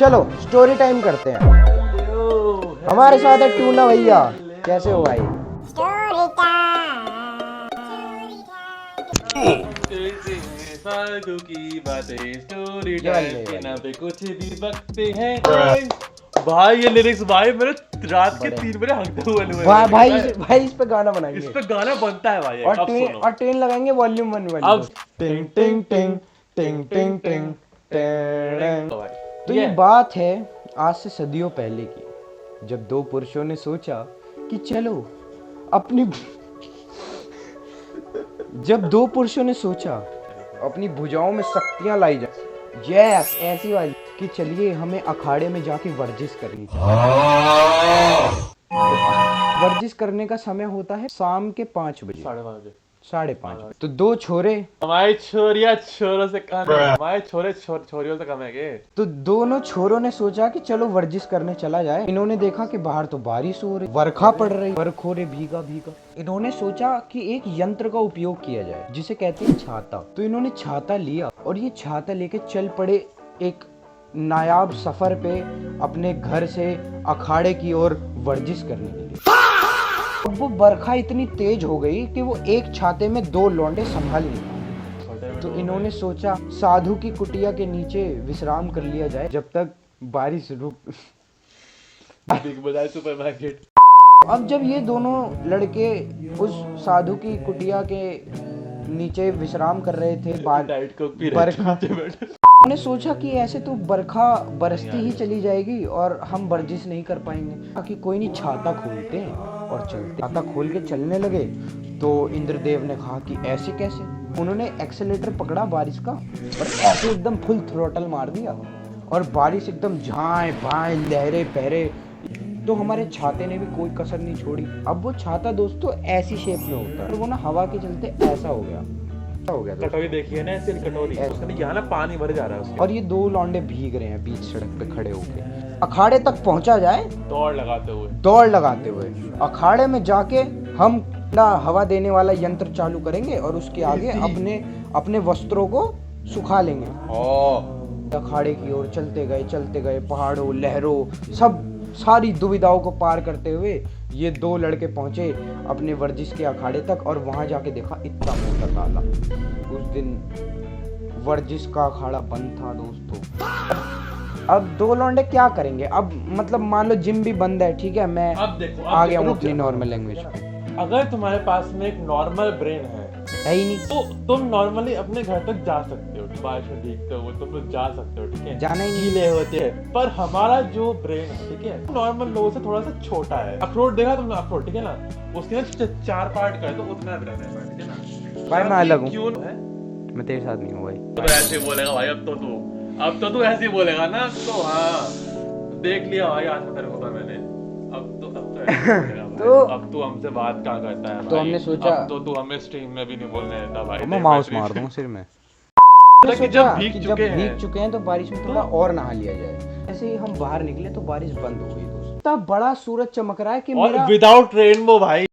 चलो story time करते हैं। हमारे साथ है टूना भैया। कैसे हो भाई? फालतू की बातें स्टोरी ये वाली, टाइम ये के वाली। नाम पे कुछ भी बकते हैं भाई। ये लिरिक्स भाई मेरे रात के बड़े। 3 बजे हंसते हुए भाई इस पे गाना बनाएंगे। इस पे गाना बनता है भाई। अब सुनो। और ट्रेन लगाएंगे वॉल्यूम 1 वाली। अब टिंग टिंग टिंग टिंग टिंग टिंग टिंग। भाई तो ये बात है आज से सदियों पहले की, जब दो पुरुषों ने सोचा कि चलो अपनी जब दो पुरुषों ने सोचा अपनी भुजाओं में शक्तियां लाई जाए। यस, ऐसी वाली कि चलिए हमें अखाड़े में जाके वर्जिश करनी चाहिए। वर्जिश करने का समय होता है शाम के 5 बजे, 5:30 बजे। तो दो छोरे, हमारी छोरिया छोरों से कम है। हमारे छोरे छोरियों से कम है के? तो दोनों छोरों ने सोचा कि चलो वर्जिश करने चला जाए। इन्होंने देखा कि बाहर तो बारिश हो रही, बरखा पड़ रही, बरखोरे भीगा भीगा। इन्होंने सोचा कि एक यंत्र का उपयोग किया जाए जिसे कहते हैं छाता। तो इन्होंने छाता लिया और ये छाता लेके चल पड़े एक नायाब सफर पे अपने घर से अखाड़े की ओर वर्जिश करने के लिए। अब वो बरखा इतनी तेज हो गई कि वो एक छाते में दो लौंडे संभाल नहीं पाए। तो इन्होंने सोचा साधु की कुटिया के नीचे विश्राम कर लिया जाए जब तक बारिश रुक। बिग बाजार सुपरमार्केट। अब जब ये दोनों लड़के उस साधु की कुटिया के नीचे विश्राम कर रहे थे, डाइट कोक पी बरखा रहे उन्होंने सोचा कि ऐसे तो बरखा बरसती ही चली जाएगी और हम वर्जिश नहीं कर पाएंगे। ताकि कोई नहीं, छाता खोलते हैं और चलते। छाता खोल के चलने लगे तो इंद्रदेव ने कहा कि ऐसे कैसे। उन्होंने एक्सेलेटर पकड़ा बारिश का और ऐसे एकदम फुल थ्रोटल मार दिया और बारिश एकदम झाएं भाएं लहरे पहरे। तो हमारे छाते ने भी कोई कसर नहीं छोड़ी। अब वो छाता दोस्तों ऐसी शेप में होता है, वो ना हवा के चलते ऐसा हो गया कटोरी देखी है ना, ऐसी कटोरी उसके यहाँ ना पानी भर जा रहा है उसके। और ये दो लौंडे भीग रहे हैं बीच सड़क पे खड़े होके। अखाड़े तक पहुंचा जाए दौड़ लगाते हुए अखाड़े में जाके हम ना हवा देने वाला यंत्र चालू करेंगे और उसके आगे अपने वस्त्रों को सुखा लेंगे। अखाड़े की ओर चलते गए पहाड़ों लहरों सब सारी दुविधाओं को पार करते हुए ये दो लड़के पहुंचे अपने वर्जिश के अखाड़े तक। और वहां जाके देखा इतना मोटा ताला। उस दिन वर्जिश का अखाड़ा बंद था दोस्तों। अब दो लौंडे क्या करेंगे? अब मतलब मान लो जिम भी बंद है, ठीक है, मैं अब देखो आ गया हूँ अपनी नॉर्मल लैंग्वेज पे। अगर तुम्हारे पास में एक नॉर्मल ब्रेन है ही नहीं तो तुम नॉर्मली अपने घर तक जा सकते हो, बारिश में भीगते हो तुम लोग जा सकते हो, ठीक है, जाना ही नहीं। गीले होते हैं। पर हमारा जो ब्रेन है, ठीक है, नॉर्मल लोगों से थोड़ा सा छोटा है। अखरोट देखा तुमने? अखरोट, ठीक है ना, उसके ना 4 पार्ट कर दो, उतना ब्रेन है, ठीक है ना भाई। मैं अलग हूँ, क्यों है? मैं तेरे साथ नहीं हूँ भाई। तो ऐसे ही बोलेगा भाई। अब तो तू ऐसे ही बोलेगा ना। तो हाँ, देख लिया भाई, आज तेरे को था मैंने। अब तो ऐसे बोलेगा भाई। तो अब तू हमसे बात क्या करता है तो भाई? हमने सोचा अब तो तू हमें स्ट्रीम में भी नहीं बोलने देता भाई। मैं माउस मार दूँ सिर में। कि जब भीग चुके हैं तो बारिश में थोड़ा और नहा लिया जाए। ऐसे ही हम बाहर निकले तो बारिश बंद हो गई दोस्तों। इतना बड़ा सूरज चमक रहा है कि और मेरा विदाउट रेनबो भाई।